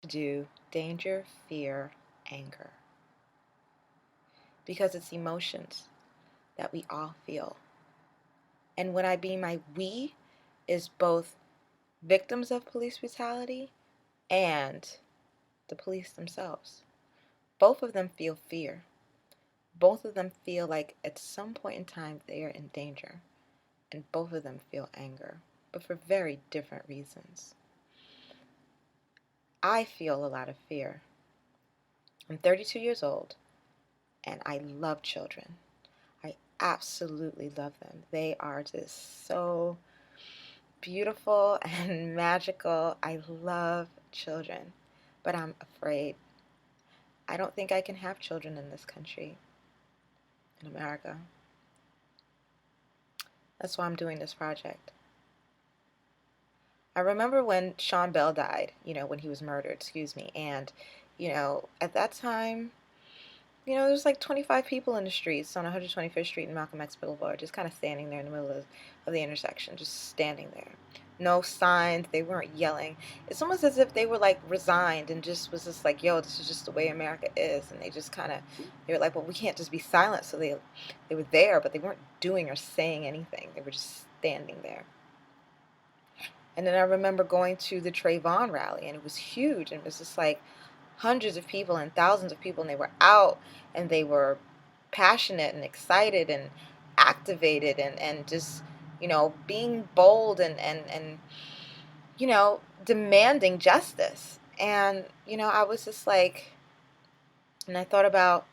do danger, fear, anger, because it's emotions that we all feel. And when I mean my we, is both victims of police brutality and the police themselves. Both of them feel fear. Both of them feel like at some point in time they are in danger. And both of them feel anger, but for very different reasons. I feel a lot of fear. I'm 32 years old and I love children. I absolutely love them. They are just so beautiful and magical. I love children, but I'm afraid. I don't think I can have children in this country, in America. That's why I'm doing this project. I remember when Shawn Bell died, when he was murdered, excuse me, and, at that time, there was like 25 people in the streets on 125th Street and Malcolm X Boulevard, just kind of standing there in the middle of the intersection, just standing there. No signs, they weren't yelling. It's almost as if they were like resigned and just was just like, yo, this is just the way America is. And they just kind of, they were like, well, we can't just be silent. So they were there, but they weren't doing or saying anything. They were just standing there. And then I remember going to the Trayvon rally, and it was huge, and it was just like hundreds of people and thousands of people, and they were out, and they were passionate and excited and activated and just, being bold and demanding justice. And, I was just like, and I thought about,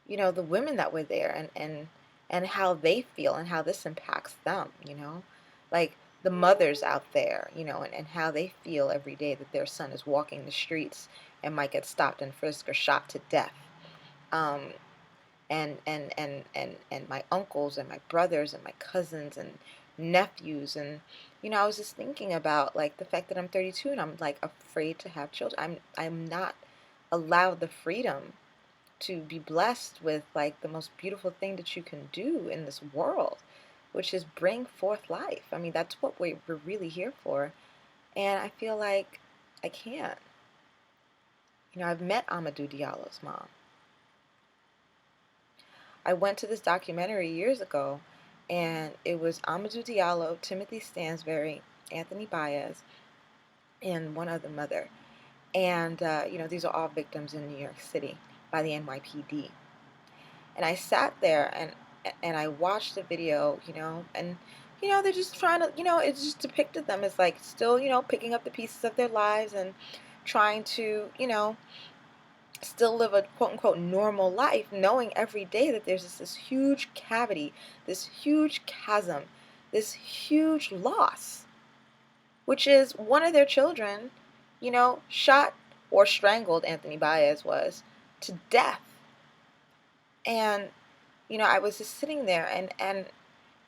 the women that were there and how they feel and how this impacts them. Like the mothers out there, and how they feel every day that their son is walking the streets and might get stopped and frisked or shot to death. Um, and my uncles and my brothers and my cousins and nephews, and I was just thinking about like the fact that I'm 32 and I'm like afraid to have children. I'm not allowed the freedom to be blessed with like the most beautiful thing that you can do in this world, which is bring forth life. I mean, that's what we're really here for. And I feel like I can't. I've met Amadou Diallo's mom. I went to this documentary years ago, and it was Amadou Diallo, Timothy Stansbury, Anthony Baez, and one other mother. And, these are all victims in New York City by the NYPD. And I sat there and I watched the video, and they're just trying to, it just depicted them as like still, picking up the pieces of their lives and trying to, still live a quote unquote normal life, knowing every day that there's this huge cavity, this huge chasm, this huge loss, which is one of their children, shot or strangled, Anthony Baez was, to death. And I was just sitting there and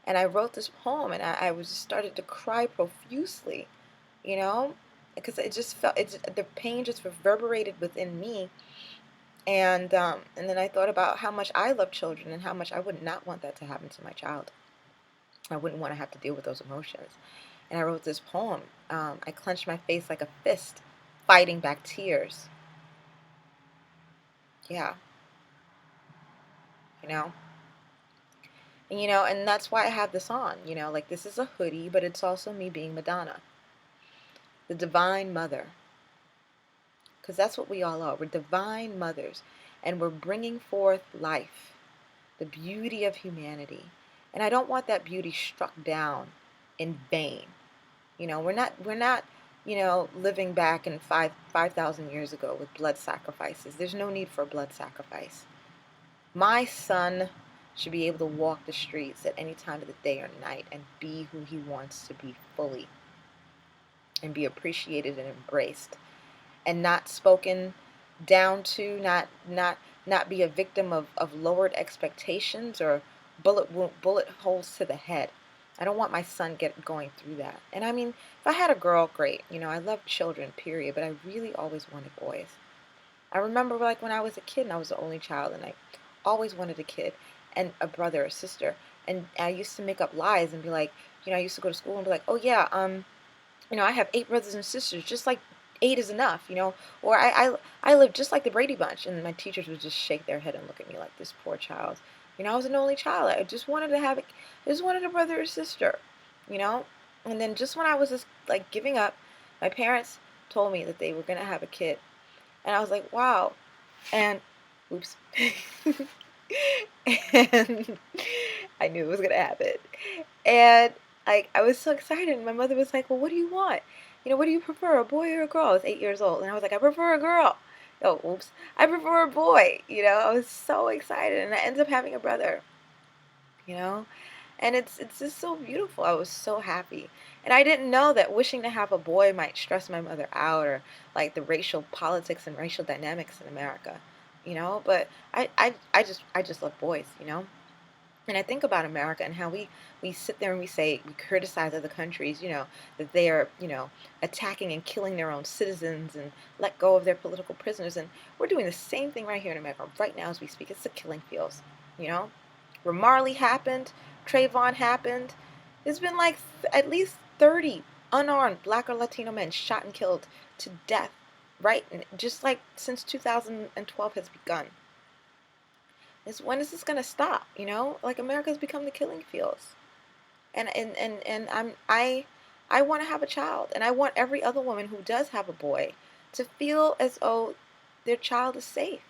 I wrote this poem, and I was just started to cry profusely, you know, because it just felt the pain just reverberated within me. And then I thought about how much I love children and how much I would not want that to happen to my child. I wouldn't want to have to deal with those emotions. And I wrote this poem. I clenched my face like a fist, fighting back tears. Yeah, you know. And that's why I have this on, like this is a hoodie, but it's also me being Madonna, the divine mother, because that's what we all are. We're divine mothers, and we're bringing forth life, the beauty of humanity. And I don't want that beauty struck down in vain. We're not living back in 5,000 years ago with blood sacrifices. There's no need for a blood sacrifice. My son should be able to walk the streets at any time of the day or night and be who he wants to be fully and be appreciated and embraced and not spoken down to, not be a victim of lowered expectations or bullet holes to the head. I don't want my son going through that. And I mean, if I had a girl, great. I love children, period, but I really always wanted boys. I remember like when I was a kid and I was the only child and I always wanted a kid and a brother or sister. And I used to make up lies and be like, I used to go to school and be like, oh yeah, I have 8 brothers and sisters, just like 8 is enough, you know. Or I lived just like the Brady Bunch, and my teachers would just shake their head and look at me like this poor child. You know, I was an only child. I just wanted to have I just wanted a brother or sister, you know. And then just when I was just like giving up, my parents told me that they were gonna have a kid, and I was like, wow. And oops. And I knew it was gonna happen. And I was so excited. And my mother was like, "Well, what do you want? You know, what do you prefer, a boy or a girl?" I was 8 years old, and I was like, "I prefer a girl." Oh, oops. I prefer a boy. You know, I was so excited, and I ended up having a brother. You know, and it's just so beautiful. I was so happy, and I didn't know that wishing to have a boy might stress my mother out, or like the racial politics and racial dynamics in America. You know, but I just love boys. You know. And I think about America and how we sit there and we say, we criticize other countries, you know, that they are, you know, attacking and killing their own citizens and let go of their political prisoners. And we're doing the same thing right here in America right now as we speak. It's the killing fields, you know. Where Marley happened, Trayvon happened. There's been like at least 30 unarmed black or Latino men shot and killed to death, right? And just like since 2012 has begun. Is when is this gonna stop? You know, like America's become the killing fields, and I want to have a child, and I want every other woman who does have a boy to feel as though their child is safe.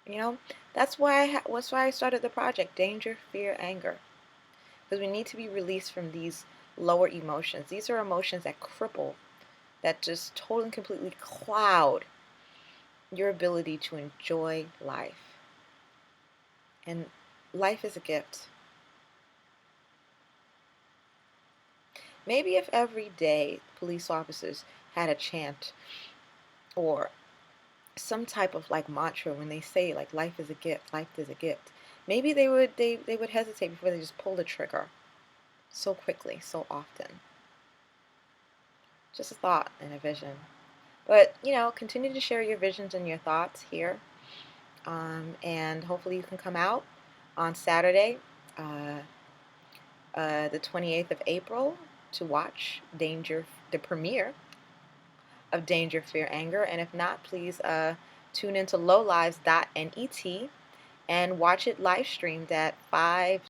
You know, that's why I started the project, Danger, Fear, Anger, because we need to be released from these lower emotions. These are emotions that cripple, that just totally and completely cloud your ability to enjoy life. And life is a gift. Maybe if every day police officers had a chant or some type of like mantra when they say like life is a gift, life is a gift. Maybe they would hesitate before they just pull the trigger so quickly, so often. Just a thought and a vision. But you know, continue to share your visions and your thoughts here, and hopefully you can come out on Saturday, uh, the 28th of April, to watch the premiere of Danger, Fear, Anger. And if not, please tune into lowlives.net and watch it live streamed at 5